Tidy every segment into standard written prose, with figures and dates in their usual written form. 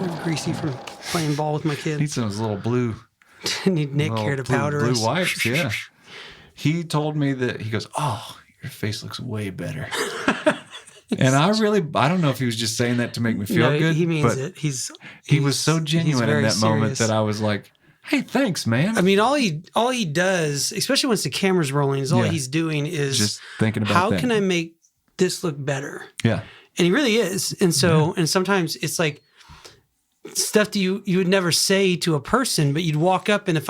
sort of greasy from playing ball with my kids. Needs those little blue. Need Nick here to powder blue us. wipes, yeah. He told me that, he goes, oh, your face looks way better. And I don't know if he was just saying that to make me feel good. He means it. He was so genuine in that moment that I was like, hey, thanks, man. I mean, all he does, especially once the camera's rolling, is all he's doing is just thinking about how can I make this look better? Yeah. And he really is. And so, and sometimes it's like stuff that you would never say to a person, but you'd walk up, and if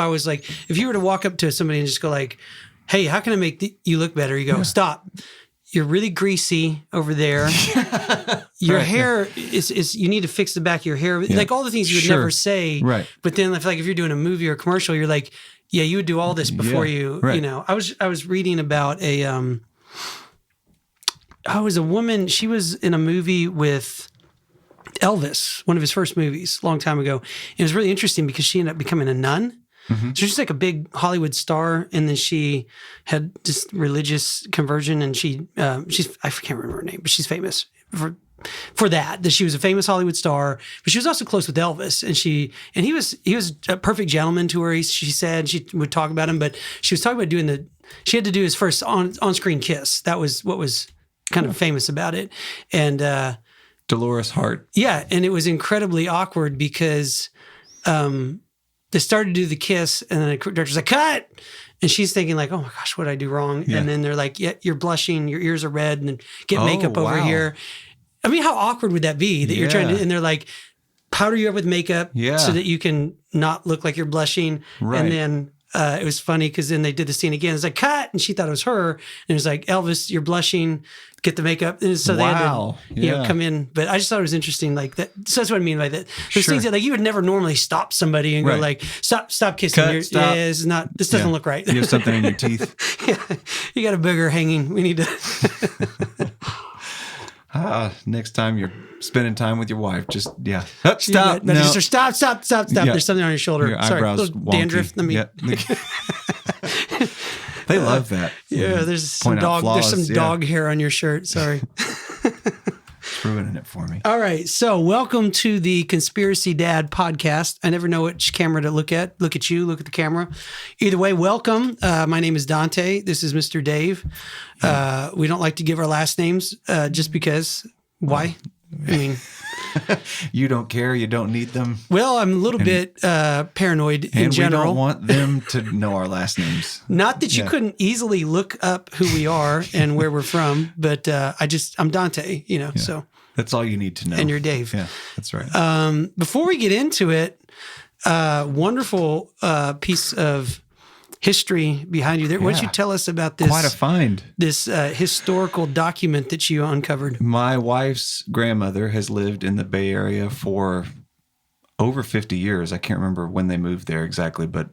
you were to walk up to somebody and just go like, hey, how can I make you look better? You go, stop. You're really greasy over there. Your hair is you need to fix the back of your hair. Yeah. Like all the things you would never say. Right. But then if you're doing a movie or a commercial, you're like, yeah, you would do all this before you know. I was reading about a woman, she was in a movie with Elvis, one of his first movies, a long time ago. It was really interesting because she ended up becoming a nun. Mm-hmm. So she's like a big Hollywood star, and then she had this religious conversion, and she's I can't remember her name, but she's famous for that she was a famous Hollywood star, but she was also close with Elvis, and he was a perfect gentleman to her. She said she would talk about him, but she was talking about she had to do his first on-screen kiss. That was what was kind of famous about it, and Dolores Hart. Yeah, and it was incredibly awkward because they started to do the kiss, and then the director's like, cut! And she's thinking like, oh my gosh, what did I do wrong? Yeah. And then they're like, yeah, you're blushing, your ears are red, and then get makeup over here. I mean, how awkward would that be that you're trying to, and they're like, powder you up with makeup so that you can not look like you're blushing. Right. And then it was funny because then they did the scene again. It's like, cut! And she thought it was her. And it was like, Elvis, you're blushing, get the makeup. And so they had to come in. But I just thought it was interesting like that. So that's what I mean by that. There's things that like you would never normally stop somebody and go like, stop kissing. Stop. Yeah, this doesn't look right. You have something in your teeth. You got a booger hanging. We need to... Next time you're spending time with your wife, just stop. Stop. Yeah. There's something on your shoulder. Your eyebrows wonky. Dandruff. They love that. Yeah, there's some dog hair on your shirt. Sorry. It's ruining it for me. All right. So welcome to the Conspiracy Dad podcast. I never know which camera to look at. Look at you, look at the camera. Either way, welcome. My name is Dante. This is Mr. Dave. We don't like to give our last names just because. Why? I mean... You don't care. You don't need them. Well, I'm a little bit paranoid in general. And we don't want them to know our last names. Not that you couldn't easily look up who we are and where we're from, but I'm Dante, so. That's all you need to know. And you're Dave. Yeah, that's right. Before we get into it, wonderful piece of history behind you there. Why don't you tell us about this? Quite a find. This historical document that you uncovered. My wife's grandmother has lived in the Bay Area for over 50 years. I can't remember when they moved there exactly, but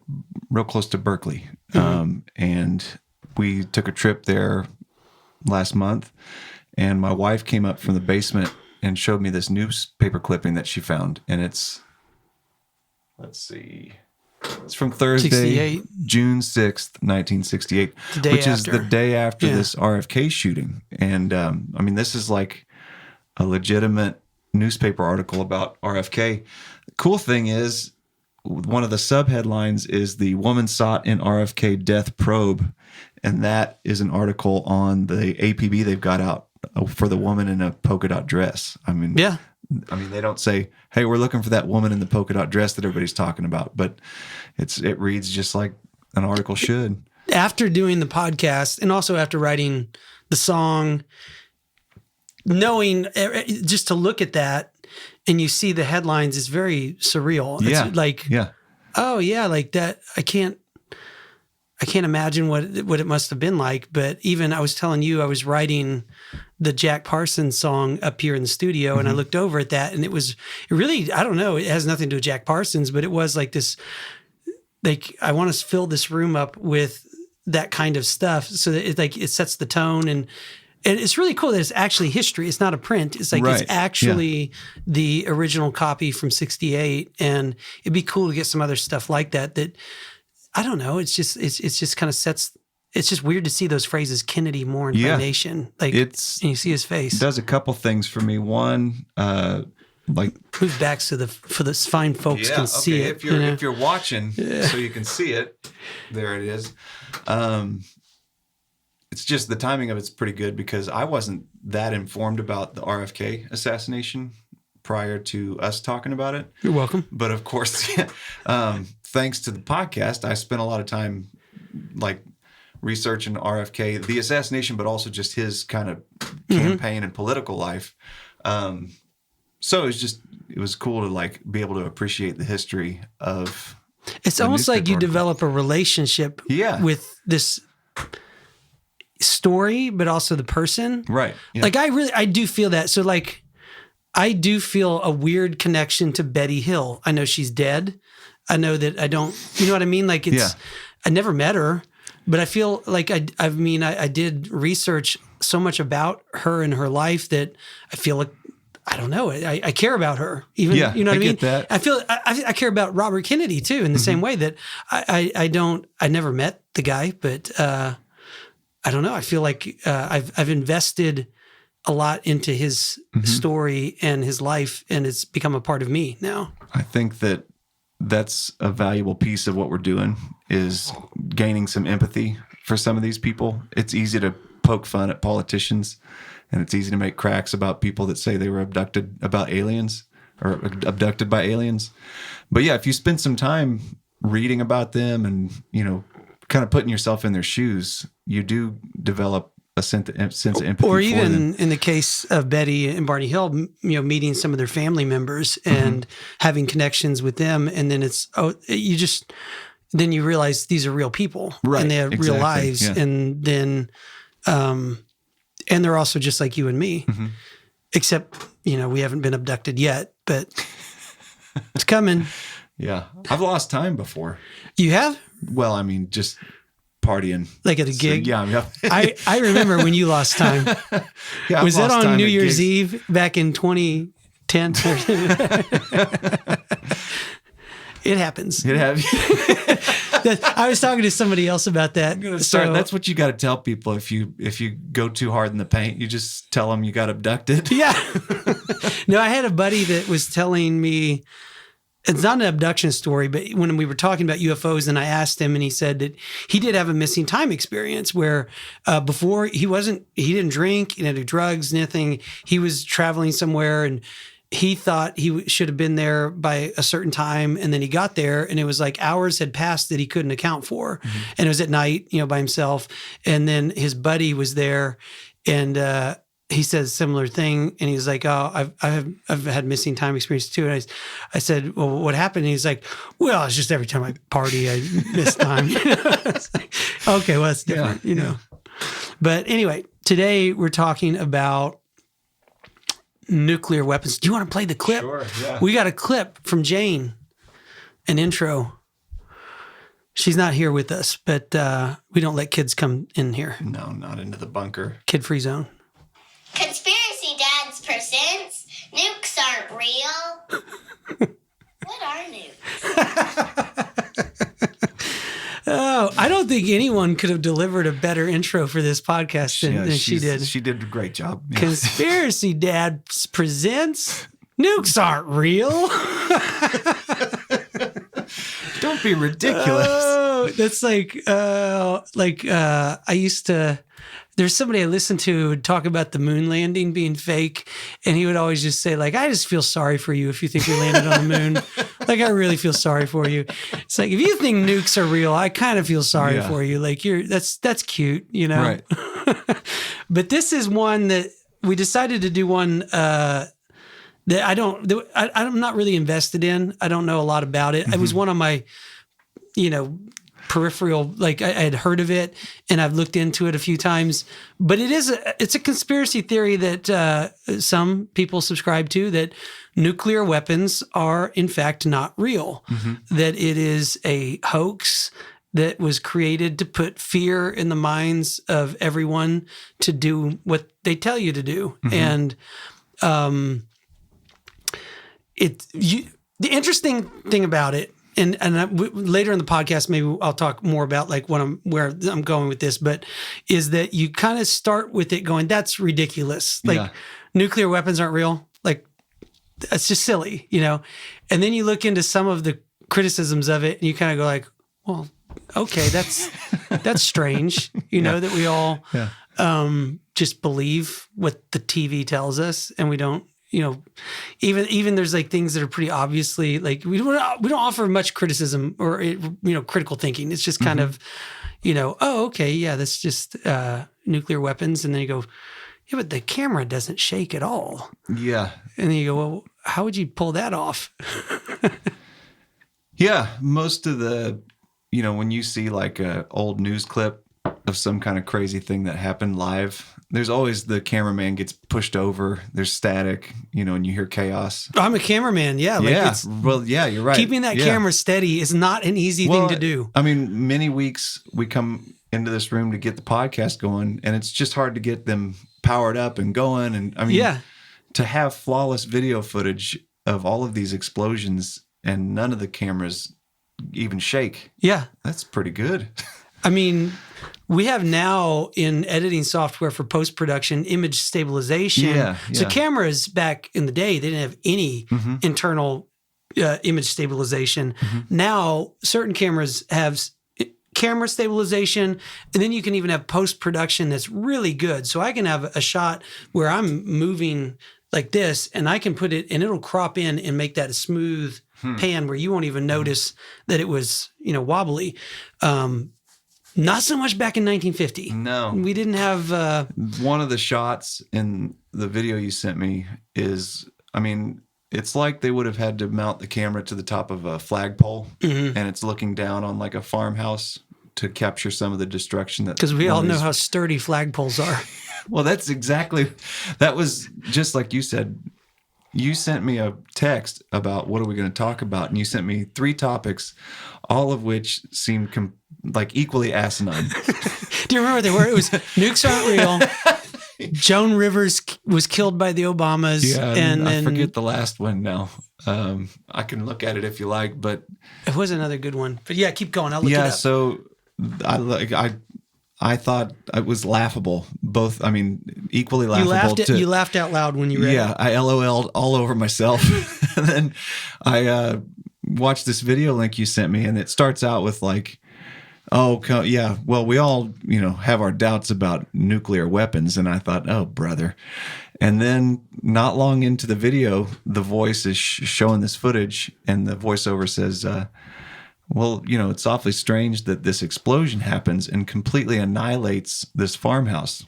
real close to Berkeley. Mm-hmm. And we took a trip there last month, and my wife came up from the basement and showed me this newspaper clipping that she found. And it's from Thursday, 68. June 6th, 1968, which is the day after this RFK shooting. And this is like a legitimate newspaper article about RFK. The cool thing is, one of the subheadlines is "The Woman Sought in RFK Death Probe." And that is an article on the APB they've got out for the woman in a polka dot dress. They don't say, hey, we're looking for that woman in the polka dot dress that everybody's talking about, but it reads just like an article should. After doing the podcast and also after writing the song, knowing just to look at that and you see the headlines is very surreal. It's like, oh yeah, like that. I can't imagine what it must have been like. But even I was telling you, I was writing the Jack Parsons song up here in the studio, and I looked over at that, and it really, I don't know, it has nothing to do with Jack Parsons, but it was like this, like, I want to fill this room up with that kind of stuff so that it sets the tone, and it's really cool that it's actually history. It's not a print. It's like it's actually the original copy from 68, and it'd be cool to get some other stuff like that. I don't know. It's just kind of sets. It's just weird to see those phrases, Kennedy mourned by nation. Like and you see his face. It does a couple things for me. One, like move back so the fine folks can see it. If you're watching, so you can see it, there it is. It's just the timing of it's pretty good because I wasn't that informed about the RFK assassination prior to us talking about it. You're welcome. But of course, thanks to the podcast, I spent a lot of time like researching RFK, the assassination, but also just his kind of campaign and political life. So it was cool to like be able to appreciate the history of. It's almost like you develop a relationship with this story, but also the person. Right. Yeah. Like I do feel that. So like, I do feel a weird connection to Betty Hill. I know she's dead. I know that I don't, you know what I mean? Like I never met her, but I feel like I did research so much about her and her life that I feel like, I don't know. I care about her. Even, you know what I mean? Get that. I feel I care about Robert Kennedy too, in the same way that I never met the guy, but I don't know. I feel like I've invested a lot into his story and his life, and it's become a part of me now. I think that's a valuable piece of what we're doing is gaining some empathy for some of these people. It's easy to poke fun at politicians, and it's easy to make cracks about people that say they were abducted by aliens. But yeah, if you spend some time reading about them and, you know, kind of putting yourself in their shoes, you do develop a sense of empathy. Or even in the case of Betty and Barney Hill, you know, meeting some of their family members and having connections with them. And then then you realize these are real people, right? And they have real lives. Yeah. And then, and they're also just like you and me, except, you know, we haven't been abducted yet, but it's coming. Yeah. I've lost time before. You have? Well, I mean, just partying. Like at a gig? So, yeah. I remember when you lost time. Yeah, was that on New Year's Eve back in 2010? It happens. It happens. I was talking to somebody else about that. I'm gonna start. That's what you got to tell people. If you go too hard in the paint, you just tell them you got abducted. Yeah. No, I had a buddy that was telling me, it's not an abduction story, but when we were talking about UFOs, and I asked him, and he said that he did have a missing time experience where before he didn't drink, he didn't do drugs, nothing. He was traveling somewhere, and he thought he should have been there by a certain time, and then he got there, and it was like hours had passed that he couldn't account for, and it was at night, you know, by himself. And then his buddy was there, and he says a similar thing, and he's like, "Oh, I've had missing time experience too." And I said, "Well, what happened?" And he's like, "Well, it's just every time I party, I miss time." Like, okay, well, that's different, you know. But anyway, today we're talking about nuclear weapons. Do you want to play the clip? Sure, yeah. We got a clip from Jane, an intro. She's not here with us, but we don't let kids come in here. No, not into the bunker. Kid-free zone. Conspiracy Dads presents Nukes Aren't Real. What are nukes? Oh, I don't think anyone could have delivered a better intro for this podcast than she did. She did a great job. Yeah. Conspiracy Dads presents Nukes Aren't Real. Don't be ridiculous. Oh, that's like I used to. There's somebody I listened to who would talk about the moon landing being fake, and he would always just say, like, I just feel sorry for you if you think we landed on the moon. Like, I really feel sorry for you. It's like, if you think nukes are real, I kind of feel sorry for you. Like, that's cute, you know? Right. But this is one that we decided to do one that I'm not really invested in. I don't know a lot about it. It was one on my, you know, peripheral, like I had heard of it and I've looked into it a few times, but it's a conspiracy theory that some people subscribe to, that nuclear weapons are in fact not real, that it is a hoax that was created to put fear in the minds of everyone to do what they tell you to do. And the interesting thing about it, and later in the podcast, maybe I'll talk more about like where I'm going with this, but is that you kind of start with it going, that's ridiculous. Like nuclear weapons aren't real. Like that's just silly, you know? And then you look into some of the criticisms of it and you kind of go like, well, okay, that's strange, you know, that we all just believe what the TV tells us and we don't, you know, even there's like things that are pretty obviously like we don't offer much criticism or, you know, critical thinking. It's just kind of, you know, oh, okay, yeah, that's just nuclear weapons. And then you go, yeah, but the camera doesn't shake at all. Yeah. And then you go, well, how would you pull that off? Yeah, most of the, you know, when you see like a old news clip of some kind of crazy thing that happened live, there's always the cameraman gets pushed over, there's static, you know, and you hear chaos. I'm a cameraman, yeah. Like yeah, well, yeah, you're right. Keeping that camera steady is not an easy thing to do. I mean, many weeks we come into this room to get the podcast going, and it's just hard to get them powered up and going. And I mean, to have flawless video footage of all of these explosions and none of the cameras even shake. Yeah. That's pretty good. I mean, we have now in editing software for post-production image stabilization. Yeah. So cameras back in the day, they didn't have any internal image stabilization. Now, certain cameras have camera stabilization, and then you can even have post-production that's really good. So I can have a shot where I'm moving like this, and I can put it, and it'll crop in and make that a smooth pan where you won't even notice that it was, you know, wobbly. Not so much back in 1950. No. We didn't have... One of the shots in the video you sent me is, I mean, it's like they would have had to mount the camera to the top of a flagpole, and it's looking down on like a farmhouse to capture some of the destruction. Because we all know how sturdy flagpoles are. Well, that was just like you said. You sent me a text about what are we going to talk about, and you sent me 3 topics, all of which seemed like equally asinine. Do you remember what they were? It was nukes aren't real. Joan Rivers was killed by the Obamas. Yeah, and I forget the last one now. I can look at it if you like, but it was another good one. But yeah, keep going. I'll look it up. Yeah, so I thought it was laughable. Both, I mean, equally laughable. You laughed out loud when you read it. Yeah, I LOL'd all over myself. And then I watched this video link you sent me, and it starts out with like, oh, yeah, well, we all, you know, have our doubts about nuclear weapons. And I thought, oh, brother. And then not long into the video, the voice is showing this footage, and the voiceover says, well, you know, it's awfully strange that this explosion happens and completely annihilates this farmhouse.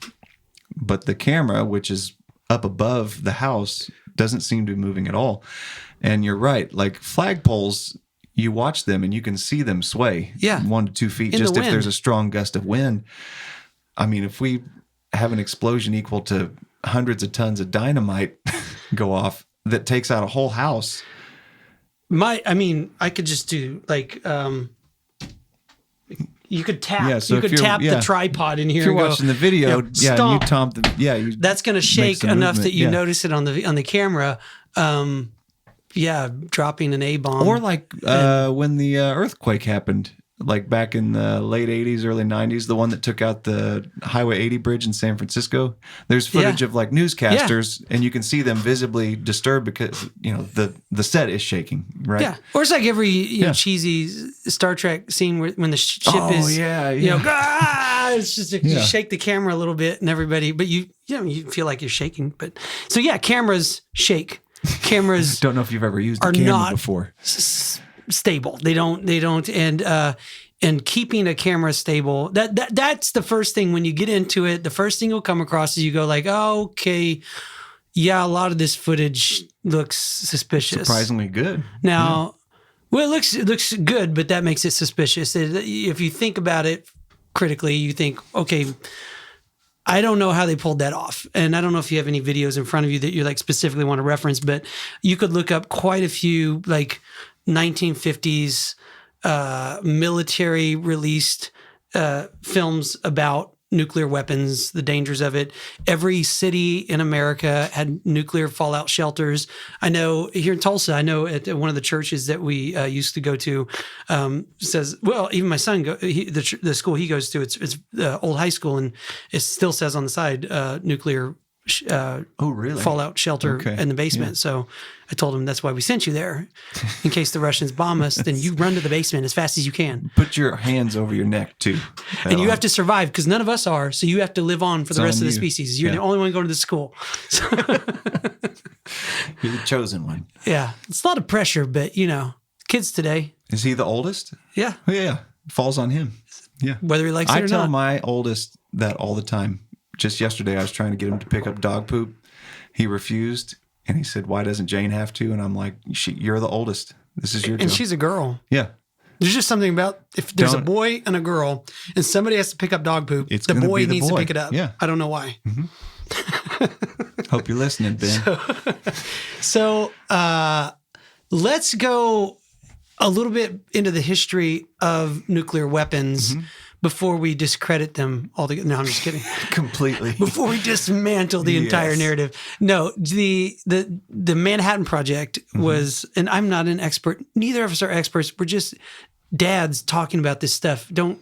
But the camera, which is up above the house, doesn't seem to be moving at all. And you're right. Like flagpoles, you watch them and you can see them sway 1 to 2 feet just if there's a strong gust of wind. I mean, if we have an explosion equal to hundreds of tons of dynamite go off that takes out a whole house. I could just do like, you could tap, the tripod in here. If you're watching the video, stomp. you tomp the, that's going to shake enough that you notice it on the camera. Dropping an A-bomb. Or like when the earthquake happened, like back in the late 80s, early 90s, the one that took out the Highway 80 bridge in San Francisco. There's footage of like newscasters, and you can see them visibly disturbed because, you know, the set is shaking, right? Yeah. Or it's like every cheesy Star Trek scene when the ship is, you know, it's just you shake the camera a little bit and everybody, but you feel like you're shaking. But so cameras shake. Cameras don't know if you've ever used a camera before. Stable. They don't, and keeping a camera stable, that's the first thing when you get into it. The first thing you'll come across is you go like, oh, okay, yeah, a lot of this footage looks suspicious. Surprisingly good. Now, well, it looks good, but that makes it suspicious. If you think about it critically, you think, okay, I don't know how they pulled that off. And I don't know if you have any videos in front of you that you like specifically want to reference, but you could look up quite a few like 1950s military released films about nuclear weapons, the dangers of it. Every city in America had nuclear fallout shelters. I know here in Tulsa, at one of the churches that we used to go to says, well, even my son, the school he goes to, it's the old high school, and it still says on the side, nuclear fallout shelter in the basement. So I told him that's why we sent you there, in case the Russians bomb us. Then you run to the basement as fast as you can. Put your hands over your neck too, and you have to survive because none of us are. So you have to live on for the rest of the species. You're the only one going to the school. So you're the chosen one. Yeah, it's a lot of pressure, but kids today. Is he the oldest? Yeah. Oh, yeah. Falls on him. Yeah. Whether he likes it or not. I tell my oldest that all the time. Just yesterday, I was trying to get him to pick up dog poop. He refused, and he said, "Why doesn't Jane have to?" And I'm like, "You're the oldest. This is your job." And she's a girl. Yeah. There's just something about if there's a boy and a girl, and somebody has to pick up dog poop, the boy needs to pick it up. Yeah. I don't know why. Mm-hmm. Hope you're listening, Ben. So let's go a little bit into the history of nuclear weapons before we discredit them altogether. No, I'm just kidding. Completely. Before we dismantle the entire narrative. No, the Manhattan Project was, and I'm not an expert. Neither of us are experts. We're just dads talking about this stuff. Don't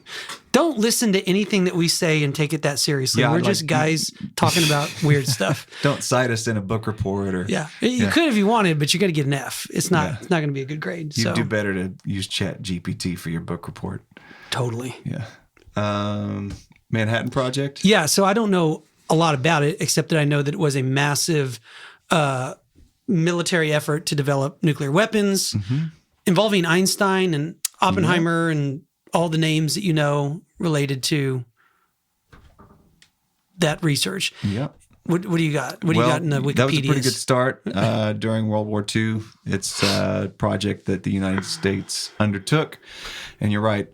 listen to anything that we say and take it that seriously. We're just guys talking about weird stuff. Don't cite us in a book report or you could if you wanted, but you got to get an F. It's not going to be a good grade. You'd do better to use Chat GPT for your book report. Totally. Yeah. Manhattan Project. Yeah. So I don't know a lot about it, except that I know that it was a massive military effort to develop nuclear weapons involving Einstein and Oppenheimer and all the names that you know related to that research. Yeah. What do you got? What do you got in the Wikipedia? That was a pretty good start during World War II. It's a project that the United States undertook. And you're right.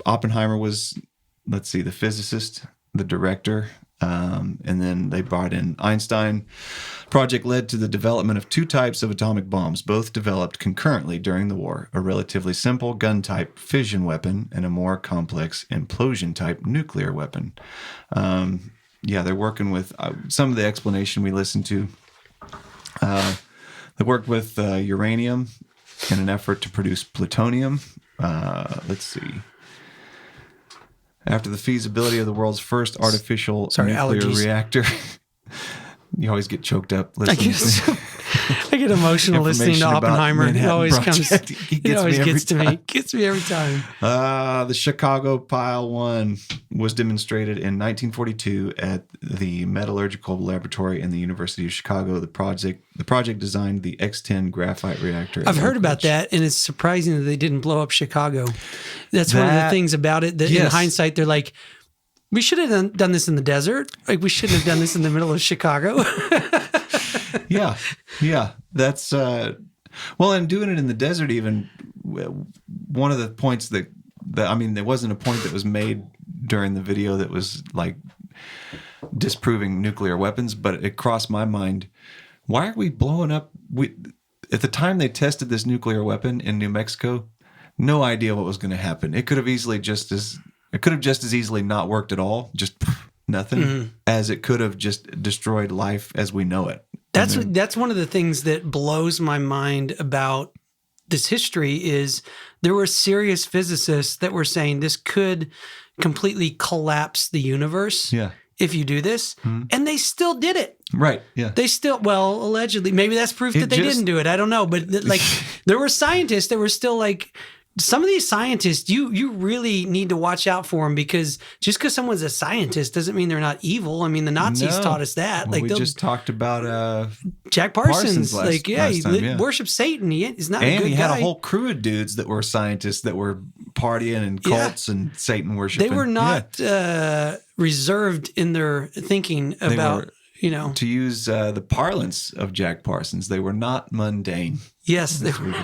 Oppenheimer was, the physicist, the director, and then they brought in Einstein. Project led to the development of two types of atomic bombs, both developed concurrently during the war: a relatively simple gun-type fission weapon and a more complex implosion-type nuclear weapon. They're working with some of the explanation we listened to. They worked with uranium in an effort to produce plutonium. Let's see. After the feasibility of the world's first artificial nuclear reactor. You always get choked up listening. I get emotional listening to Oppenheimer. It always comes. It always gets to me. Gets me every time. The Chicago Pile 1 was demonstrated in 1942 at the Metallurgical Laboratory in the University of Chicago. The project designed the X-10 graphite reactor. I've heard about that, and it's surprising that they didn't blow up Chicago. That's one of the things about it that in hindsight they're like, we should have done this in the desert. Like, we shouldn't have done this in the middle of Chicago. Yeah. That's, and doing it in the desert even, one of the points that there wasn't a point that was made during the video that was like disproving nuclear weapons, but it crossed my mind. Why are we blowing up? At the time they tested this nuclear weapon in New Mexico, no idea what was going to happen. It could have just as easily not worked at all, just nothing, as it could have just destroyed life as we know it. That's one of the things that blows my mind about this history is there were serious physicists that were saying this could completely collapse the universe if you do this, and they still did it. Right, yeah. They still, allegedly, maybe that's proof that they didn't do it. I don't know, but there were scientists that were still like, some of these scientists, you really need to watch out for them, because just because someone's a scientist doesn't mean they're not evil. I mean, the Nazis taught us that. Well, we just talked about Jack Parsons. He worships Satan. He's not a good guy. And he had a whole crew of dudes that were scientists that were partying and cults and Satan worshiping. They were not reserved in their thinking about, to use the parlance of Jack Parsons, they were not mundane. Yes, they were.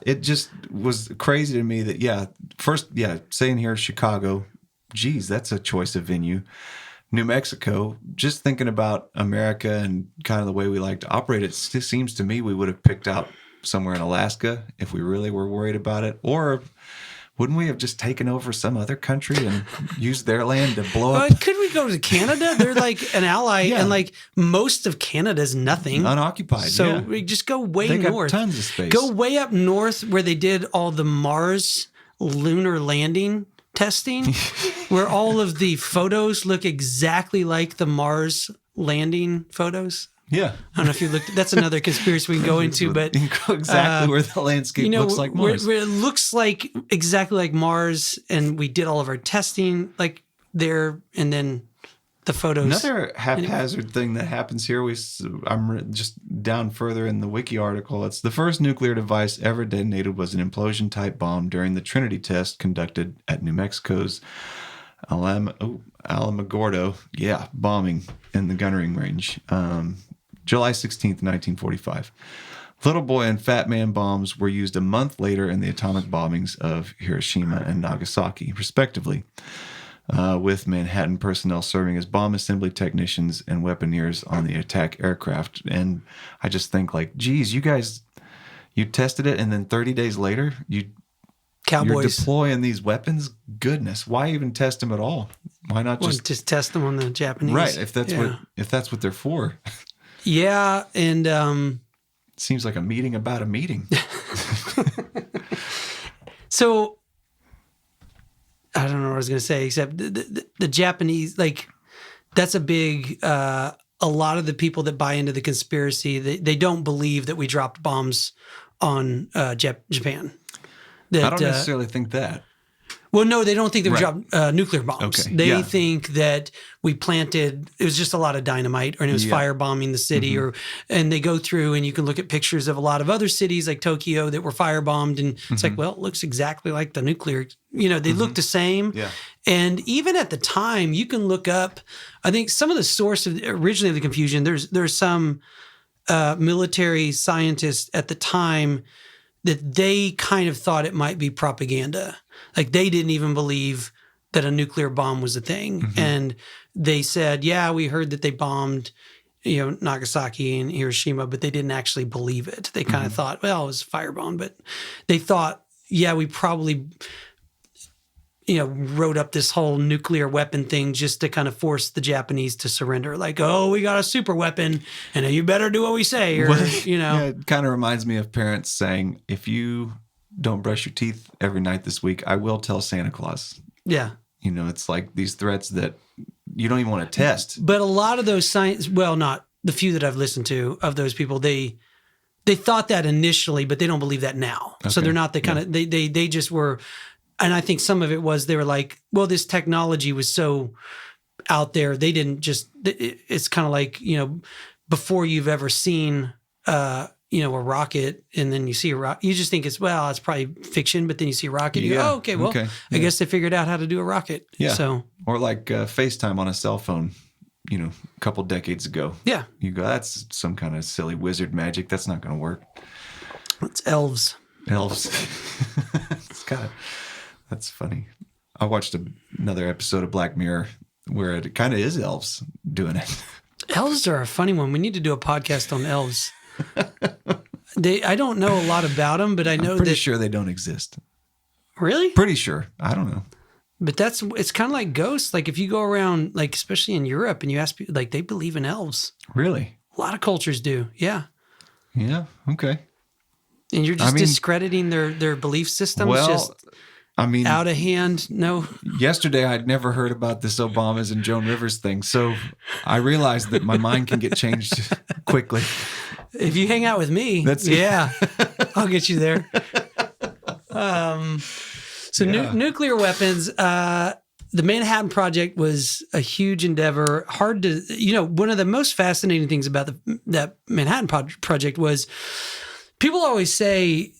It just was crazy to me that, saying here Chicago, geez, that's a choice of venue. New Mexico, just thinking about America and kind of the way we like to operate, it seems to me we would have picked out somewhere in Alaska if we really were worried about it. Or wouldn't we have just taken over some other country and used their land to blow up? Could we go to Canada? They're like an ally, and like most of Canada's nothing. Unoccupied, so we just go way north. Got tons of space. Go way up north where they did all the Mars lunar landing testing where all of the photos look exactly like the Mars landing photos. Yeah. I don't know if you looked. That's another conspiracy we can go into, but exactly where the landscape looks like Mars. Where it looks like exactly like Mars, and we did all of our testing like there, and then the photos. Another haphazard thing that happens here, I'm just down further in the wiki article. It's the first nuclear device ever detonated was an implosion-type bomb during the Trinity test conducted at New Mexico's Alamogordo, bombing in the gunnery range, July 16th, 1945. Little Boy and Fat Man bombs were used a month later in the atomic bombings of Hiroshima and Nagasaki, respectively, with Manhattan personnel serving as bomb assembly technicians and weaponeers on the attack aircraft. And I just think, like, geez, you guys, you tested it, and then 30 days later, you're deploying these weapons? Goodness, why even test them at all? Why not just test them on the Japanese? Right, if that's what they're for. Yeah, and seems like a meeting about a meeting. So I don't know what I was going to say, except the Japanese, like, that's a big. A lot of the people that buy into the conspiracy, they don't believe that we dropped bombs on Japan. I don't necessarily think that. Well, no, they don't think they dropped nuclear bombs. Okay. They think that we planted, it was just a lot of dynamite, or it was firebombing the city, and they go through and you can look at pictures of a lot of other cities like Tokyo that were firebombed, and it's like, well, it looks exactly like the nuclear, they look the same. Yeah. And even at the time, you can look up, I think some of the source of originally of the confusion, there's some military scientists at the time that they kind of thought it might be propaganda. Like, they didn't even believe that a nuclear bomb was a thing. And they said, yeah, we heard that they bombed, Nagasaki and Hiroshima, but they didn't actually believe it. They kind of thought, well, it was a firebomb, but they thought, yeah, we probably, wrote up this whole nuclear weapon thing just to kind of force the Japanese to surrender. Like, oh, we got a super weapon, and you better do what we say. Or, Yeah, it kind of reminds me of parents saying, if you don't brush your teeth every night this week, I will tell Santa Claus. Yeah. It's like these threats that you don't even want to test. But a lot of those not the few that I've listened to of those people, they thought that initially, but they don't believe that now. Okay. So they're not the kind of, they just were. And I think some of it was they were like, well, this technology was so out there. They didn't just, it's kind of like, before you've ever seen, a rocket, and then you see a rocket, you just think it's probably fiction, but then you see a rocket, you go, oh, okay, well, I guess they figured out how to do a rocket. Yeah. So, or like FaceTime on a cell phone, a couple decades ago. Yeah. You go, that's some kind of silly wizard magic. That's not going to work. It's elves. That's funny. I watched another episode of Black Mirror where it kind of is elves doing it. Elves are a funny one. We need to do a podcast on elves. I don't know a lot about them, but I know I'm pretty sure they don't exist. Really? Pretty sure. I don't know. But it's kind of like ghosts. Like, if you go around, like, especially in Europe, and you ask people, like, they believe in elves. Really? A lot of cultures do. Yeah. Yeah. Okay. And you're just discrediting their belief systems. Well, out of hand. No. Yesterday, I'd never heard about this Obamas and Joan Rivers thing, so I realized that my mind can get changed quickly. If you hang out with me, I'll get you there. Nuclear weapons. The Manhattan Project was a huge endeavor. Hard to, one of the most fascinating things about that Manhattan Project was people always say,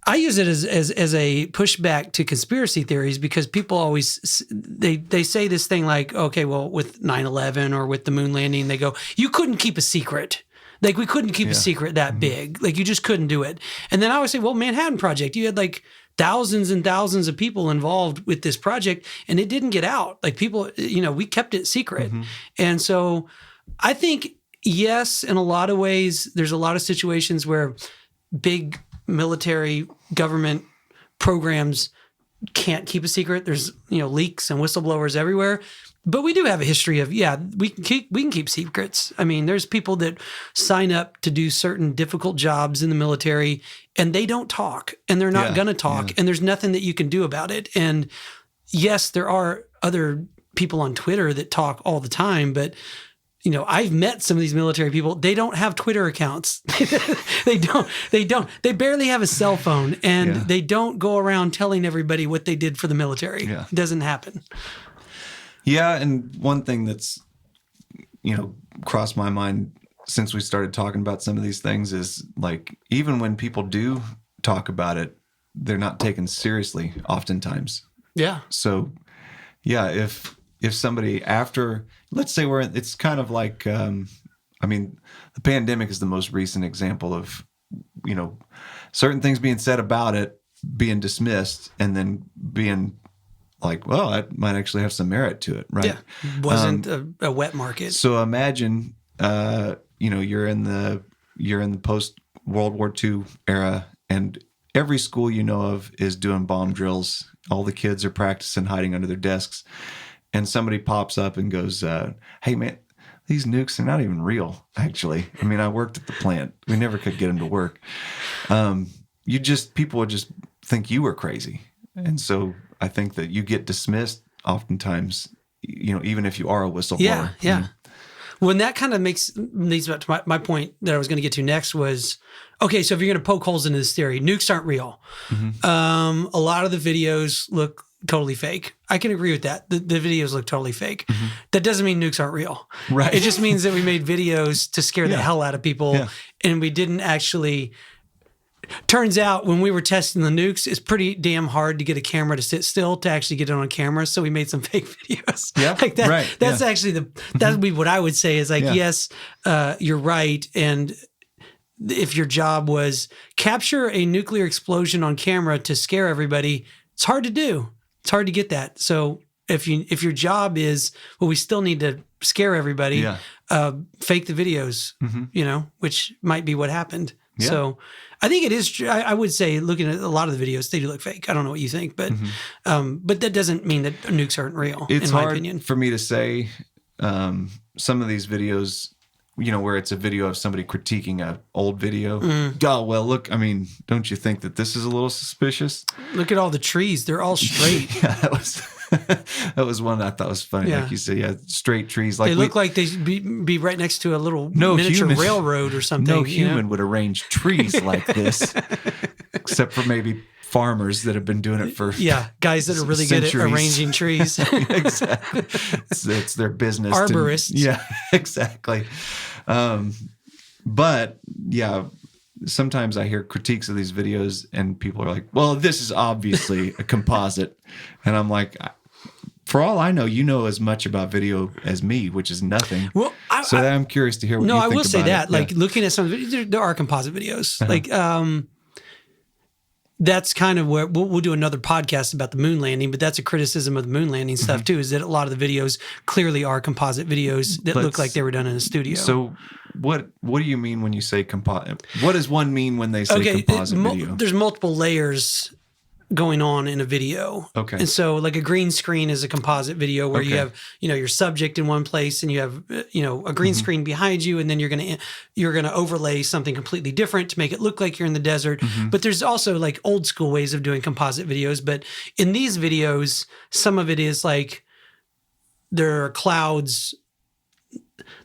I use it as a pushback to conspiracy theories, because people always, they say this thing like, okay, well, with 9/11 or with the moon landing, they go, you couldn't keep a secret. Like, we couldn't keep a secret that big. Like, you just couldn't do it. And then I always say, well, Manhattan Project, you had like thousands and thousands of people involved with this project, and it didn't get out. Like, people, we kept it secret. And so I think, yes, in a lot of ways, there's a lot of situations where big military government programs can't keep a secret. There's, leaks and whistleblowers everywhere. But we do have a history of, we can keep secrets. I mean, there's people that sign up to do certain difficult jobs in the military, and they don't talk, and they're not going to talk, and there's nothing that you can do about it. And yes, there are other people on Twitter that talk all the time, but I've met some of these military people. They don't have Twitter accounts. They barely have a cell phone, and they don't go around telling everybody what they did for the military. Yeah. It doesn't happen. Yeah. And one thing that's, crossed my mind since we started talking about some of these things is like, even when people do talk about it, they're not taken seriously oftentimes. Yeah. So yeah, if somebody after, let's say it's kind of like, the pandemic is the most recent example of, certain things being said about it being dismissed and then being like, well, that might actually have some merit to it, right? Yeah, wasn't a wet market. So imagine, you're in the post World War II era, and every school you know of is doing bomb drills. All the kids are practicing hiding under their desks. And somebody pops up and goes, hey, man, these nukes are not even real, actually. I mean, I worked at the plant. We never could get them to work. People would just think you were crazy. And so I think that you get dismissed oftentimes, even if you are a whistleblower. Yeah. Well, and that kind of leads back to my point that I was going to get to next was, okay, so if you're going to poke holes into this theory, nukes aren't real. Mm-hmm. A lot of the videos look totally fake. I can agree with that. The videos look totally fake. Mm-hmm. That doesn't mean nukes aren't real. Right. It just means that we made videos to scare the hell out of people, and we didn't actually... Turns out when we were testing the nukes, it's pretty damn hard to get a camera to sit still to actually get it on camera. So we made some fake videos. Yeah, like that. Right. That's actually that would be what I would say is like, yes, you're right. And if your job was capture a nuclear explosion on camera to scare everybody, it's hard to do. It's hard to get that. So if your job is, well, we still need to scare everybody, fake the videos, which might be what happened. Yeah. So I think it is true. I would say looking at a lot of the videos, they do look fake. I don't know what you think, but but that doesn't mean that nukes aren't real, in my opinion. For me to say some of these videos, where it's a video of somebody critiquing an old video. Oh, well, look, I mean, don't you think that this is a little suspicious? Look at all the trees. They're all straight. That was one I thought was funny. Yeah. Like you said, straight trees. Like they look like they'd be right next to a little miniature railroad or something. No human would arrange trees like this, except for maybe farmers that have been doing it for guys that are really good at arranging trees. Exactly. It's their business. Arborists. Exactly. But sometimes I hear critiques of these videos and people are like, well, this is obviously a composite. And I'm like, for all I know, you know as much about video as me, which is nothing. Well, I'm curious to hear what you think about it. No, I will say that. Like looking at some of the videos, there are composite videos. Uh-huh. Like that's kind of where we'll do another podcast about the moon landing, but that's a criticism of the moon landing stuff too, is that a lot of the videos clearly are composite videos that look like they were done in a studio. So what do you mean when you say composite? What does one mean when they say composite video? There's multiple layers going on in a video. Okay. And so like a green screen is a composite video where you have, your subject in one place and you have, a green screen behind you, and then you're going to overlay something completely different to make it look like you're in the desert. But there's also like old school ways of doing composite videos. But in these videos, some of it is like there are clouds.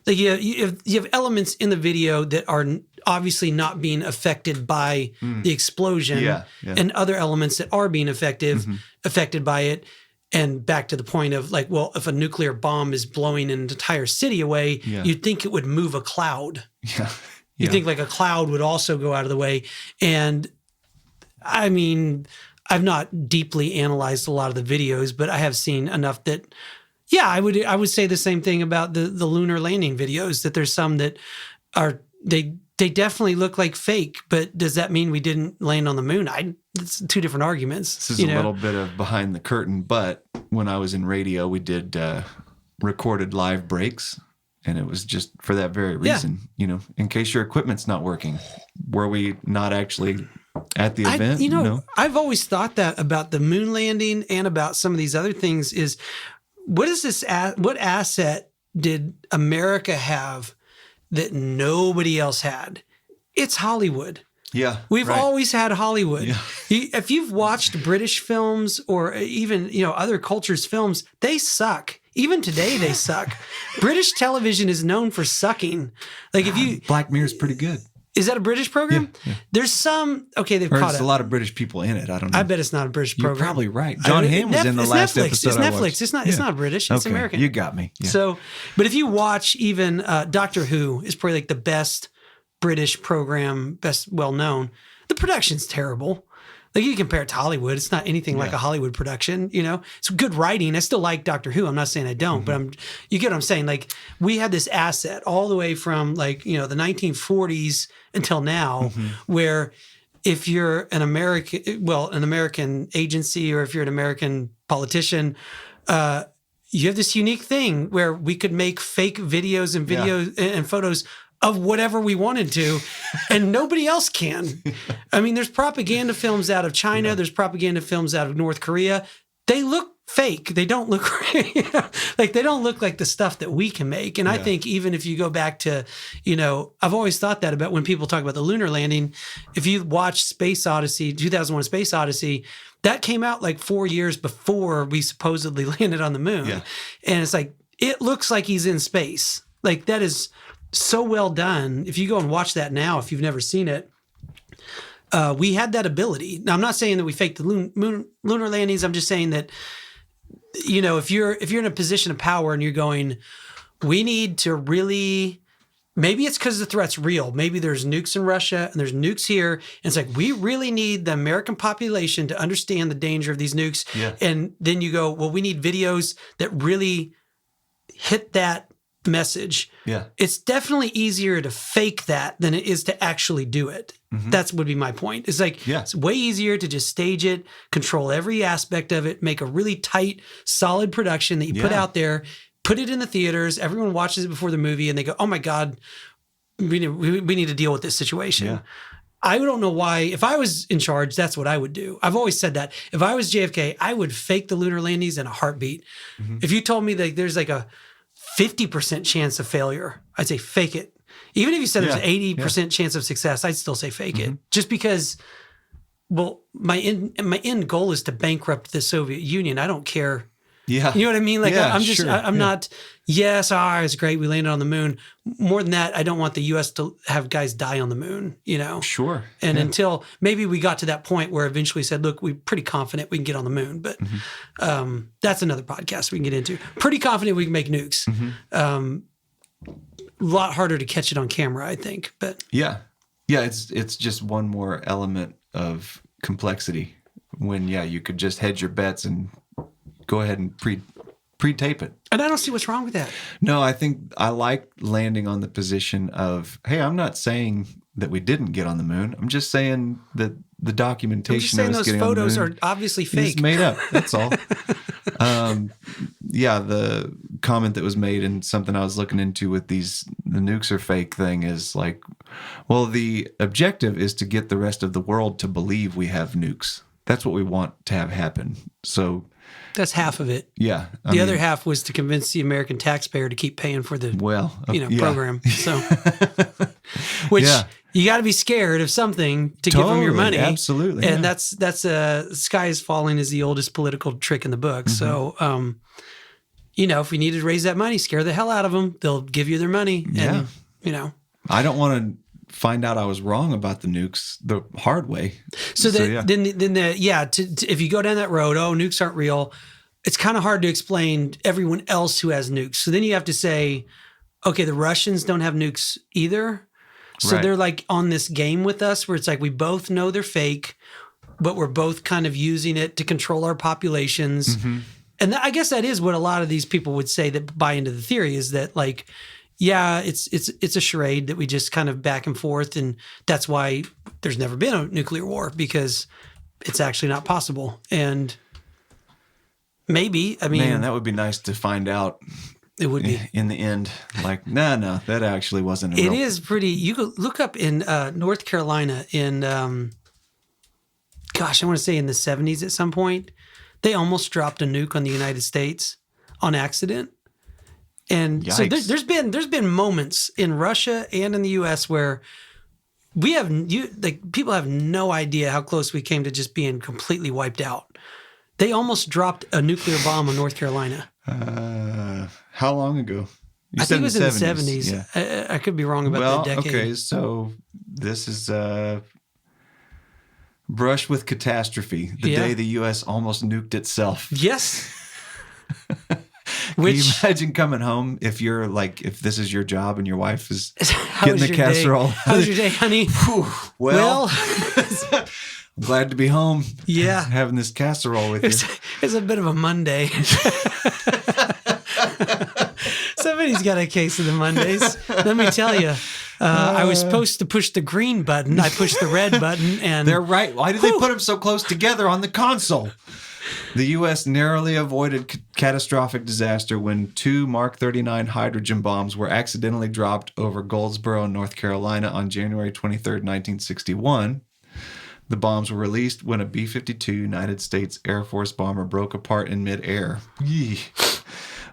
Like you have elements in the video that are obviously not being affected by the explosion, and other elements that are being affected by it. And back to the point of like, well, if a nuclear bomb is blowing an entire city away, you'd think it would move a cloud. You think like a cloud would also go out of the way. And I mean, I've not deeply analyzed a lot of the videos, but I have seen enough that. Yeah, I would say the same thing about the lunar landing videos, that there's some that are they definitely look like fake, but does that mean we didn't land on the moon? It's two different arguments. This is a little bit of behind the curtain, but when I was in radio, we did recorded live breaks, and it was just for that very reason, in case your equipment's not working. Were we not actually at the event? No? I've always thought that about the moon landing and about some of these other things is, what asset did America have that nobody else had? It's Hollywood. Yeah. We've always had Hollywood. Yeah. If you've watched British films or even, other cultures' films, they suck. Even today, they suck. British television is known for sucking. Like if you... Black Mirror's pretty good. Is that a British program? Yeah. There's some... Okay, they've caught up. There's a lot of British people in it. I don't know. I bet it's not a British program. You're probably right. John Hamm was in the last Netflix. episode. It's Netflix. It's not British. It's American. You got me. Yeah. So, but if you watch even Doctor Who is probably like the best British program, best well-known. The production's terrible. Like you compare it to Hollywood, it's not anything like a Hollywood production, It's good writing. I still like Doctor Who. I'm not saying I don't, but you get what I'm saying? Like we had this asset all the way from the 1940s until now, where if you're an American agency or if you're an American politician, you have this unique thing where we could make fake videos and photos of whatever we wanted to, and nobody else can. I mean, there's propaganda films out of China. There's propaganda films out of North Korea. They look fake. They don't look like they don't look like the stuff that we can make. And I think even if you go back to, I've always thought that about when people talk about the lunar landing. If you watch Space Odyssey, 2001: Space Odyssey, that came out like 4 years before we supposedly landed on the moon. Yeah. And it's like it looks like he's in space. Like that is so well done. If you go and watch that now, if you've never seen it, we had that ability. Now, I'm not saying that we faked the lunar landings. I'm just saying that, if you're in a position of power and you're going, we need to really, maybe it's because the threat's real. Maybe there's nukes in Russia and there's nukes here. And it's like, we really need the American population to understand the danger of these nukes. Yeah. And then you go, well, we need videos that really hit that message. Yeah. It's definitely easier to fake that than it is to actually do it. That would be my point. It's like, it's way easier to just stage it, control every aspect of it, make a really tight, solid production that you put out there, put it in the theaters, everyone watches it before the movie and they go, oh my God, we need to deal with this situation. Yeah. I don't know why, if I was in charge, that's what I would do. I've always said that. If I was JFK, I would fake the lunar landings in a heartbeat. If you told me that there's like a 50% chance of failure, I'd say fake it. Even if you said there's an 80% chance of success, I'd still say fake it. Just because, well, my end goal is to bankrupt the Soviet Union. I don't care. Yeah. You know what I mean? Like I'm not, it's great. We landed on the moon. More than that, I don't want the U.S. to have guys die on the moon, Sure. And until maybe we got to that point where eventually said, look, we're pretty confident we can get on the moon. But that's another podcast we can get into. Pretty confident we can make nukes. A lot harder to catch it on camera, I think. But it's just one more element of complexity when you could just hedge your bets and go ahead and pre-tape it. And I don't see what's wrong with that. No, I think I like landing on the position of, hey, I'm not saying that we didn't get on the moon. I'm just saying that the documentation of us getting on the moon, those photos are obviously fake. It's made up. That's all. The comment that was made and something I was looking into with the nukes are fake thing is like, well, the objective is to get the rest of the world to believe we have nukes. That's what we want to have happen. So that's half of it. Yeah. The other half was to convince the American taxpayer to keep paying for the program. So, which you got to be scared of something to give them your money. Absolutely. And that's sky is falling is the oldest political trick in the book. So, if we need to raise that money, scare the hell out of them. They'll give you their money. And, I don't want to find out I was wrong about the nukes the hard way. If you go down that road, nukes aren't real, it's kind of hard to explain to everyone else who has nukes. So then you have to say, okay, the Russians don't have nukes either. So they're like on this game with us where it's like we both know they're fake, but we're both kind of using it to control our populations. And I guess that is what a lot of these people would say that buy into the theory is that like, it's a charade that we just kind of back and forth. And that's why there's never been a nuclear war because it's actually not possible. And maybe, man, that would be nice to find out. It would be in the end, like, no, that actually wasn't. It is pretty. You could look up in North Carolina in, I want to say in the 70s at some point, they almost dropped a nuke on the United States on accident. And so there's been moments in Russia and in the U.S. where people have no idea how close we came to just being completely wiped out. They almost dropped a nuclear bomb on North Carolina. How long ago? I think it was in the 70s. Yeah. I could be wrong about the decade. Okay, so this is brush with catastrophe. The day the U.S. almost nuked itself. Yes. Can you imagine coming home if this is your job and your wife is getting the casserole? How was your day, honey? Well, I'm glad to be home. Yeah. Having this casserole with you. It's a bit of a Monday. Somebody's got a case of the Mondays. Let me tell you. I was supposed to push the green button. I pushed the red button. And they're right. Why did they put them so close together on the console? The U.S. narrowly avoided catastrophic disaster when 2 Mark 39 hydrogen bombs were accidentally dropped over Goldsboro, North Carolina on January 23, 1961. The bombs were released when a B-52 United States Air Force bomber broke apart in midair. Yee.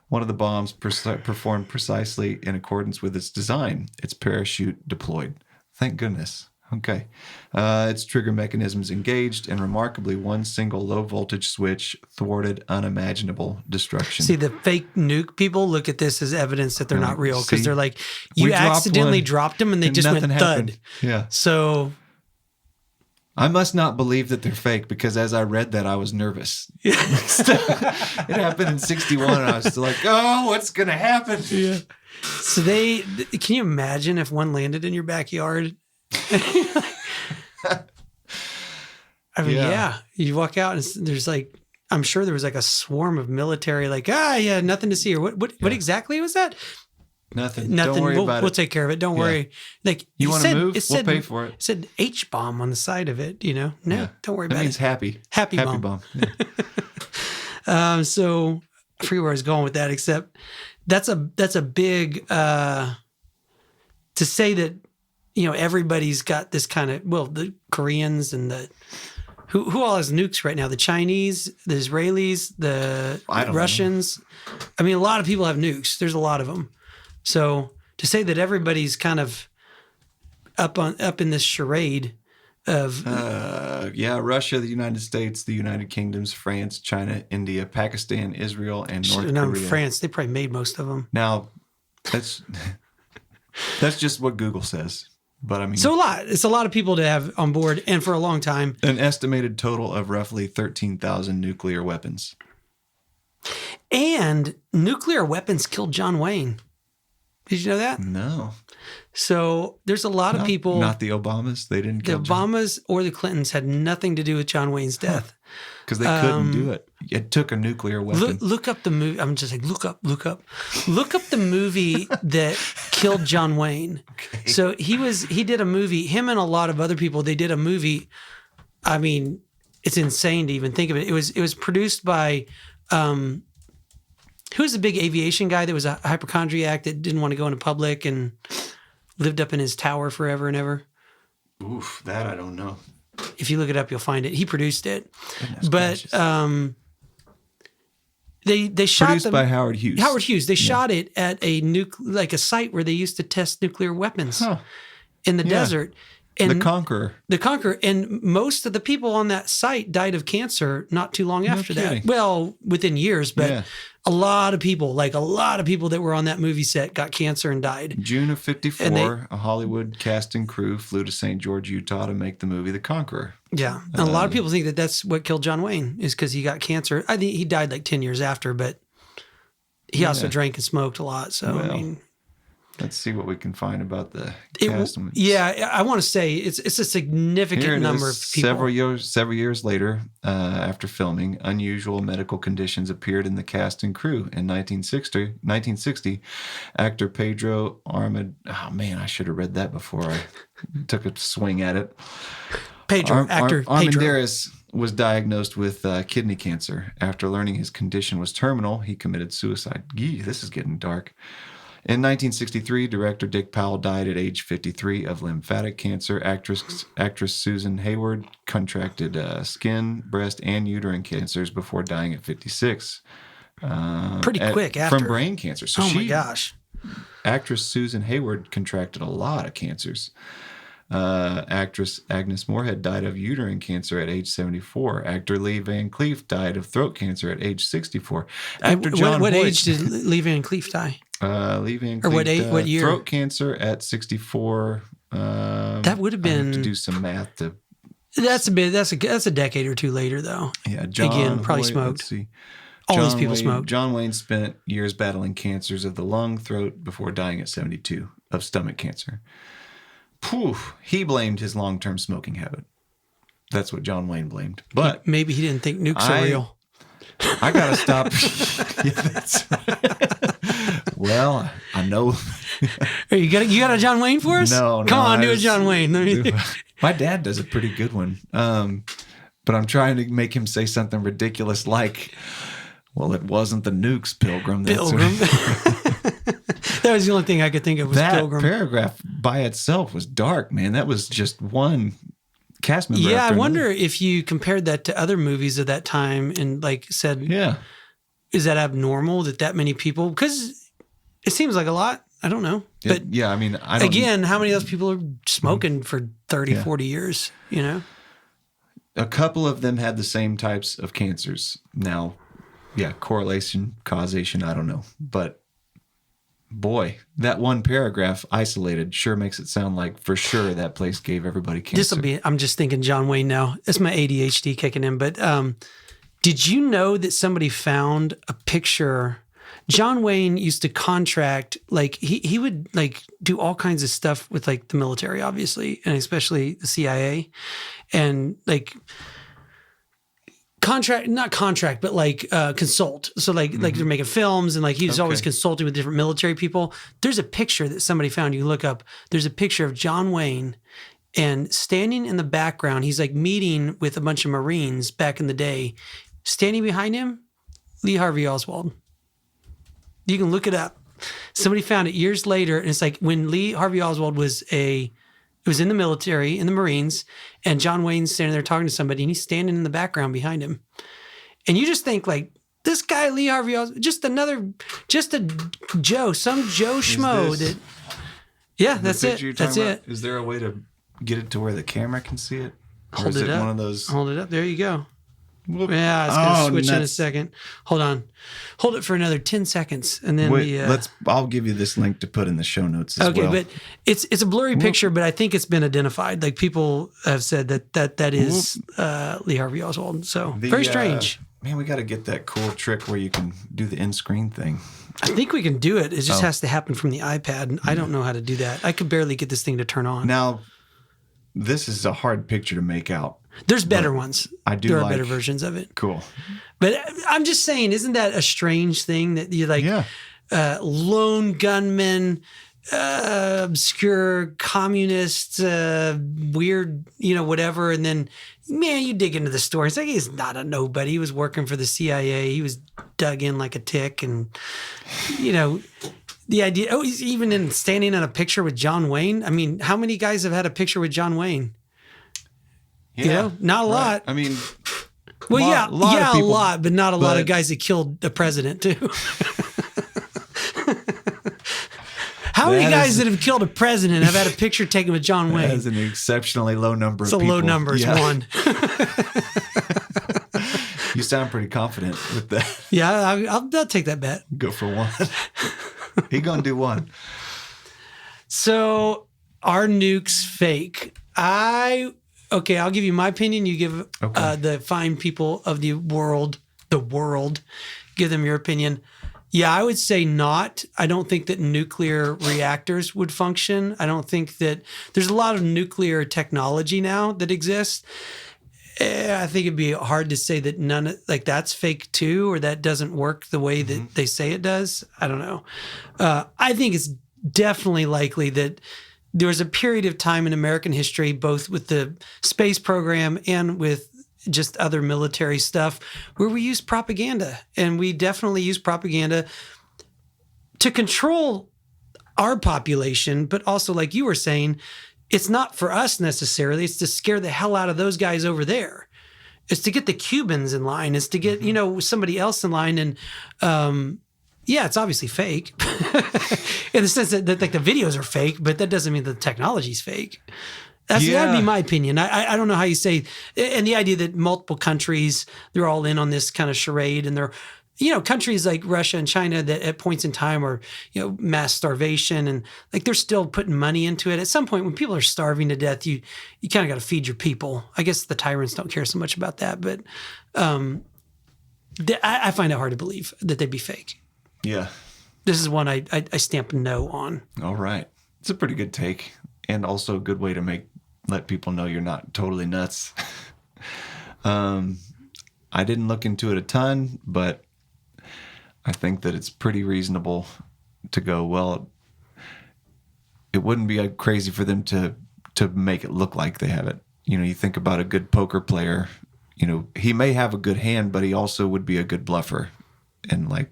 One of the bombs performed precisely in accordance with its design. Its parachute deployed. Thank goodness. Okay. Its trigger mechanisms engaged, and remarkably, one single low-voltage switch thwarted unimaginable destruction. See, the fake nuke people look at this as evidence that they're not real, because they're like, you accidentally dropped them, and they just went thud. Yeah. So I must not believe that they're fake, because as I read that, I was nervous. It happened in 61, and I was still like, oh, what's going to happen? Yeah. So can you imagine if one landed in your backyard? I mean, you walk out and there's I'm sure there was a swarm of military, nothing to see. Or what exactly was that? Nothing. Don't worry about it. We'll take care of it. Don't worry. You want to move? We'll pay for it. It said H-bomb on the side of it, No, don't worry about it. That means happy. Happy bomb. Yeah. So I forget where I was going with that, except that's a big, to say that, everybody's got this kind of, the Koreans and who all has nukes right now? The Chinese, the Israelis, the Russians. I mean, a lot of people have nukes. There's a lot of them. So to say that everybody's kind of up in this charade of Russia, the United States, the United Kingdoms, France, China, India, Pakistan, Israel, and North Korea. France, they probably made most of them. Now, that's just what Google says. But I mean, so it's a lot of people to have on board, and for a long time. An estimated total of roughly 13,000 nuclear weapons. And nuclear weapons killed John Wayne. Did you know that? No. So there's a lot of people. Not the Obamas. They didn't kill Obamas or the Clintons had nothing to do with John Wayne's death. Because they couldn't do it. It took a nuclear weapon. Look up the movie. I'm just like, look up. Look up the movie that killed John Wayne. Okay. So he did a movie, him and a lot of other people, they did a movie. I mean, it's insane to even think of it. It was produced by, who was the big aviation guy that was a hypochondriac that didn't want to go into public and lived up in his tower forever and ever? Oof, that I don't know. If you look it up, you'll find it. He produced it. Goodness but gracious. They shot produced by Howard Hughes. Howard Hughes. They shot it at a site where they used to test nuclear weapons in the desert. And the Conqueror. And most of the people on that site died of cancer not too long after that. Well, within years, but a lot of people that were on that movie set got cancer and died. June of 54, a Hollywood cast and crew flew to St. George, Utah to make the movie The Conqueror. Yeah. And a lot of people think that that's what killed John Wayne, is because he got cancer. I think he died 10 years after, but he also drank and smoked a lot. So, I mean... Let's see what we can find about the cast. I want to say it's a significant number of people. Several years later, after filming, unusual medical conditions appeared in the cast and crew. In 1960, actor Pedro Armendariz. Oh man, I should have read that before I took a swing at it. Armendariz was diagnosed with kidney cancer. After learning his condition was terminal, he committed suicide. Gee, this is getting dark. In 1963, director Dick Powell died at age 53 of lymphatic cancer. Actress Susan Hayward contracted skin, breast, and uterine cancers before dying at 56. Pretty quick after. From brain cancer. So my gosh. Actress Susan Hayward contracted a lot of cancers. Actress Agnes Moorehead died of uterine cancer at age 74. Actor Lee Van Cleef died of throat cancer at age 64. Actor John what Hoyt, age did Lee Van Cleef die? Lee Van Cleef what year? Throat cancer at 64. That would have been. I have to do some math to. That's a decade or two later, though. Yeah, John again probably Hoyt, smoked. Let's see. All these people smoked. John Wayne spent years battling cancers of the lung, throat before dying at 72 of stomach cancer. Poof, he blamed his long-term smoking habit. That's what John Wayne blamed. But maybe he didn't think nukes are real. I gotta stop. Yeah, that's right. Well, I know. Hey, you got a John Wayne for us? No, come on, do a John Wayne. My dad does a pretty good one, but I'm trying to make him say something ridiculous like, "Well, it wasn't the Nukes, Pilgrim." Pilgrim. That was the only thing I could think of was that Pilgrim. Paragraph by itself was dark, man. That was just one cast member. Yeah, I wonder if you compared that to other movies of that time and like said, yeah, is that abnormal that many people? Because it seems like a lot. I don't know. But yeah, I mean, again, how many of those people are smoking for 30, 40 years, you know? A couple of them had the same types of cancers. Now, yeah, correlation, causation, I don't know. But boy, that one paragraph isolated sure makes it sound like for sure that place gave everybody cancer. I'm just thinking John Wayne now. It's my ADHD kicking in. But did you know that somebody found a picture? John Wayne used to contract, like he would like do all kinds of stuff with like the military, obviously, and especially the CIA, and like not contract, but like consult. So like they're making films and like he was always consulting with different military people. There's a picture that somebody found. You look up. There's a picture of John Wayne, and standing in the background, he's like meeting with a bunch of Marines back in the day. Standing behind him, Lee Harvey Oswald. You can look it up. Somebody found it years later, and it's like when Lee Harvey Oswald was in the military, in the Marines, and John Wayne's standing there talking to somebody, and he's standing in the background behind him. And you just think like, this guy, Lee Harvey Oswald, just a Joe, some Joe Schmo that's it. That's it. Is there a way to get it to where the camera can see it? Or Hold is it up. One of those? Hold it up. There you go. Yeah, it's going to switch in a second. Hold on. Hold it for another 10 seconds. And then I'll give you this link to put in the show notes as well. Okay, but it's a blurry picture, but I think it's been identified. Like people have said that is Lee Harvey Oswald. So very strange. Man, we got to get that cool trick where you can do the end screen thing. I think we can do it. It just has to happen from the iPad. And I don't know how to do that. I could barely get this thing to turn on. Now, this is a hard picture to make out. There's better ones. There are better versions of it. Cool. But I'm just saying, isn't that a strange thing that you're like lone gunman, obscure communist, weird, whatever. And then, man, you dig into the story. It's like he's not a nobody. He was working for the CIA. He was dug in like a tick. And, the idea, he's even standing in a picture with John Wayne. I mean, how many guys have had a picture with John Wayne? Yeah, not a lot. I mean, a lot, but not a lot of guys that killed the president too. How many guys that have killed a president have had a picture taken with John Wayne? That's an exceptionally low number of people. It's a low number. It's one. You sound pretty confident with that. Yeah, I'll take that bet. Go for one. He gonna do one. So, are nukes fake? I'll give you my opinion. You give the fine people of the world, give them your opinion. Yeah, I would say not. I don't think that nuclear reactors would function. I don't think that there's a lot of nuclear technology now that exists. I think it'd be hard to say that that's fake too, or that doesn't work the way that they say it does. I don't know. I think it's definitely likely that there was a period of time in American history, both with the space program and with just other military stuff, where we used propaganda. And we definitely use propaganda to control our population, but also, like you were saying, it's not for us necessarily. It's to scare the hell out of those guys over there. It's to get the Cubans in line. It's to get, somebody else in line. And it's obviously fake in the sense that like the videos are fake, but that doesn't mean the technology's fake. That'd be my opinion. I don't know how you say, and the idea that multiple countries, they're all in on this kind of charade, and they're, countries like Russia and China that at points in time are, mass starvation, and like they're still putting money into it. At some point when people are starving to death, you kind of got to feed your people. I guess the tyrants don't care so much about that, but I find it hard to believe that they'd be fake. Yeah. This is one I stamp no on. All right. It's a pretty good take, and also a good way to let people know you're not totally nuts. I didn't look into it a ton, but I think that it's pretty reasonable to go, well, it wouldn't be crazy for them to make it look like they have it. You think about a good poker player, he may have a good hand, but he also would be a good bluffer. And like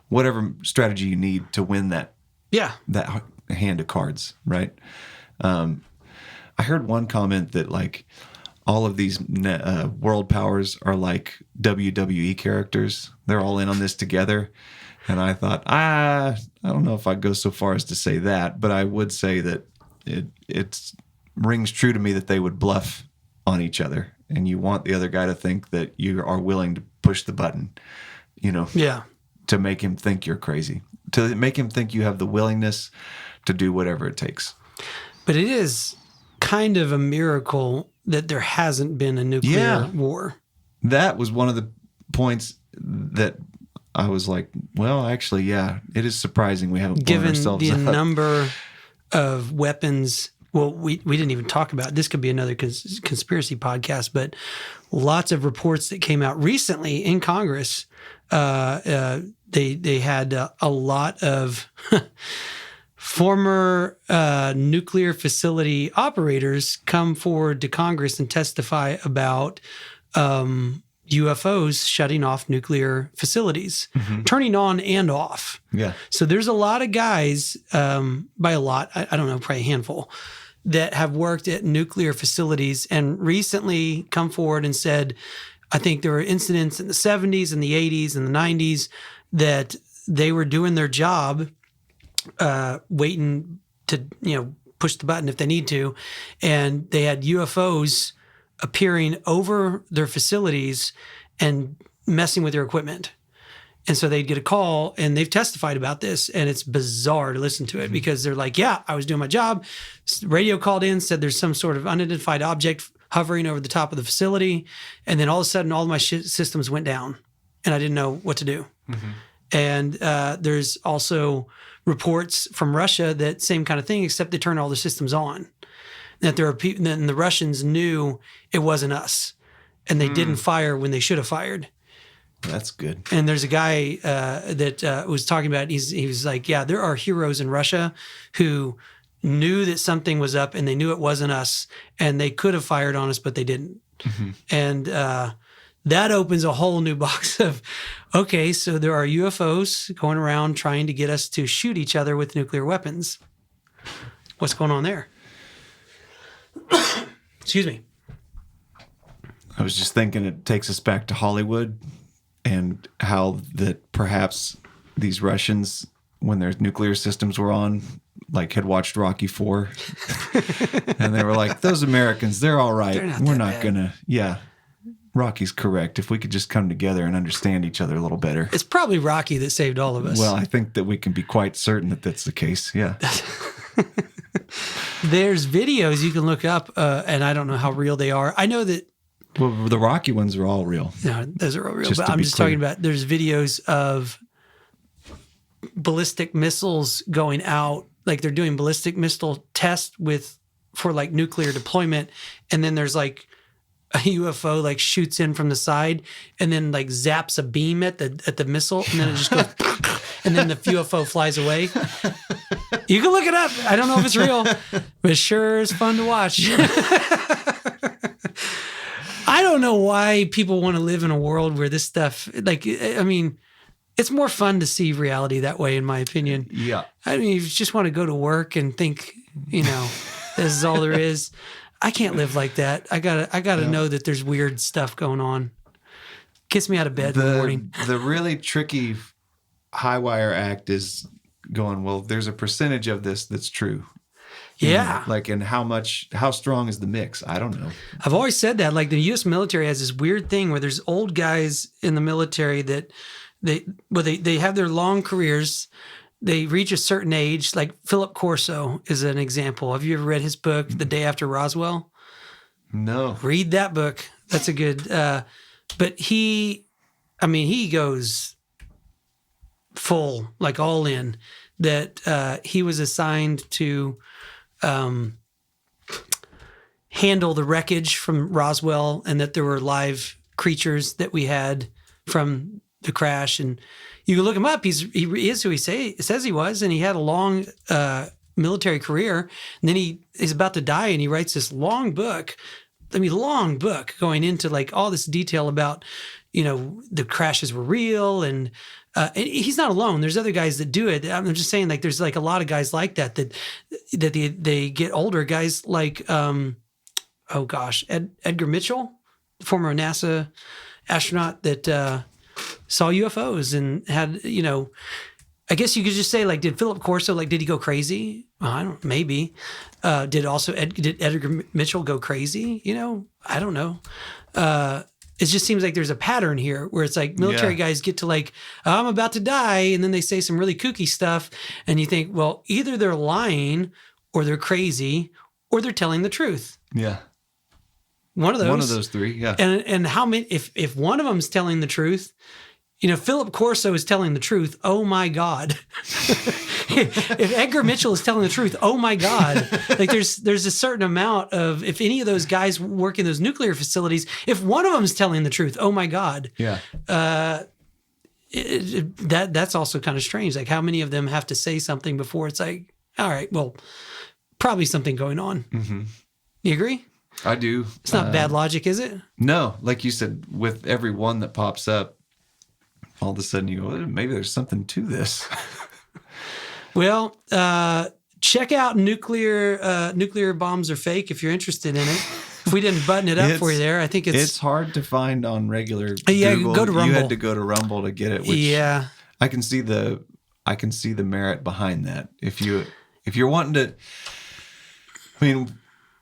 whatever strategy you need to win that hand of cards, right? I heard one comment that like all of these world powers are like WWE characters. They're all in on this together. And I thought, I don't know if I'd go so far as to say that, but I would say that it rings true to me that they would bluff on each other. And you want the other guy to think that you are willing to push the button, to make him think you're crazy, to make him think you have the willingness to do whatever it takes. But it is kind of a miracle that there hasn't been a nuclear war. That was one of the points that I was like, well, actually, it is surprising we haven't blown ourselves up. Given the number of weapons, well, we didn't even talk about, this could be another conspiracy podcast, but lots of reports that came out recently in Congress. They had a lot of former nuclear facility operators come forward to Congress and testify about UFOs shutting off nuclear facilities, turning on and off. Yeah. So there's a lot of guys, by a lot, I don't know, probably a handful, that have worked at nuclear facilities and recently come forward and said, I think there were incidents in the 70s and the 80s and the 90s that they were doing their job, waiting to, push the button if they need to. And they had UFOs appearing over their facilities and messing with their equipment. And so they'd get a call, and they've testified about this, and it's bizarre to listen to it because they're like, I was doing my job. Radio called in, said there's some sort of unidentified object hovering over the top of the facility. And then all of a sudden, all of my systems went down, and I didn't know what to do. And there's also reports from Russia that same kind of thing, except they turn all the systems on. That there are people, and the Russians knew it wasn't us, and they didn't fire when they should have fired. That's good. And there's a guy that was talking about, he was like, there are heroes in Russia who knew that something was up and they knew it wasn't us, and they could have fired on us, but they didn't. And that opens a whole new box of, okay, so there are UFOs going around trying to get us to shoot each other with nuclear weapons. What's going on there? Excuse me. I was just thinking it takes us back to Hollywood and how that perhaps these Russians, when their nuclear systems were on, like had watched Rocky IV. And they were like, those Americans, they're all right. We're not going to, Rocky's correct. If we could just come together and understand each other a little better. It's probably Rocky that saved all of us. Well, I think that we can be quite certain that that's the case. Yeah. There's videos you can look up, and I don't know how real they are. I know that. Well, the Rocky ones are all real. No, those are all real. But I'm just talking about, there's videos of ballistic missiles going out, like they're doing ballistic missile tests for like nuclear deployment, and then there's like a UFO like shoots in from the side and then like zaps a beam at the missile, and then it just goes and then the UFO flies away. You can look it up. I don't know if it's real, but it sure is fun to watch. I don't know why people want to live in a world where this stuff, like, I mean, it's more fun to see reality that way, in my opinion. Yeah. I mean, you just want to go to work and think, this is all there is. I can't live like that. I gotta know that there's weird stuff going on. Gets me out of bed in the morning. The really tricky high wire act is going, well, there's a percentage of this that's true. Yeah. Like, and how strong is the mix? I don't know. I've always said that, like the U.S. military has this weird thing where there's old guys in the military that they have their long careers. They reach a certain age, like Philip Corso is an example. Have you ever read his book, The Day After Roswell? No. Read that book. That's a good, but he goes full, like all in, that he was assigned to handle the wreckage from Roswell, and that there were live creatures that we had from the crash. And you can look him up. He is who he says he was, and he had a long military career. And then he is about to die, and he writes this long book going into like all this detail about, the crashes were real. And he's not alone. There's other guys that do it. I'm just saying, like, there's like a lot of guys like that they get older. Guys like, Edgar Mitchell, former NASA astronaut that saw UFOs and had, I guess you could just say, like, did Philip Corso, like, did he go crazy? I don't, maybe. Did Edgar Mitchell go crazy? I don't know. It just seems like there's a pattern here where it's like military guys get to like, I'm about to die. And then they say some really kooky stuff. And you think, well, either they're lying or they're crazy or they're telling the truth. Yeah. One of those three. Yeah. And how many, if one of them's telling the truth, Philip Corso is telling the truth. Oh my God. If Edgar Mitchell is telling the truth, oh my God. Like there's a certain amount of, if any of those guys work in those nuclear facilities, if one of them is telling the truth, oh my God. Yeah. That's also kind of strange. Like how many of them have to say something before it's like, all right, well, probably something going on. Mm-hmm. You agree? I do. It's not bad logic, is it? No. Like you said, with every one that pops up, all of a sudden you go, maybe there's something to this. Well, check out Nuclear Bombs Are Fake if you're interested in it. If we didn't button it up for you there, I think it's hard to find on regular Google. Go to Rumble. You had to go to Rumble to get it. Which I can see the merit behind that. If you're wanting to,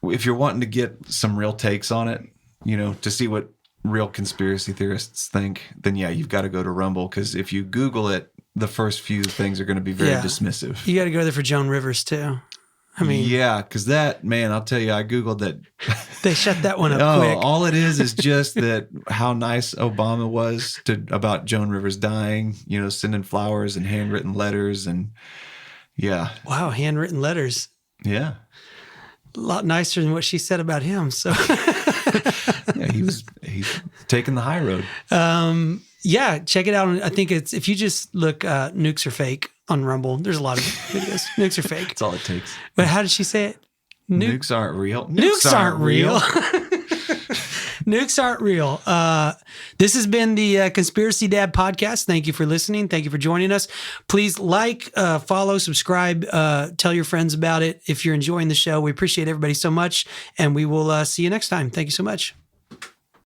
if you're wanting to get some real takes on it, to see what real conspiracy theorists think, then you've got to go to Rumble, because if you Google it, the first few things are going to be very dismissive. You got to go there for Joan Rivers too. Because I'll tell you, I Googled that. They shut that one up quick. All it is just that how nice Obama was about Joan Rivers dying, sending flowers and handwritten letters and Wow, handwritten letters. Yeah. A lot nicer than what she said about him. So he's taking the high road. Check it out. I think if you just look Nukes Are Fake on Rumble, there's a lot of videos. Nukes Are Fake. That's all it takes. But how did she say it? Nukes aren't real. Nukes aren't real. Nukes aren't real. This has been the Conspiracy Dad podcast. Thank you for listening. Thank you for joining us. Please follow, subscribe, tell your friends about it. If you're enjoying the show, we appreciate everybody so much, and we will see you next time. Thank you so much.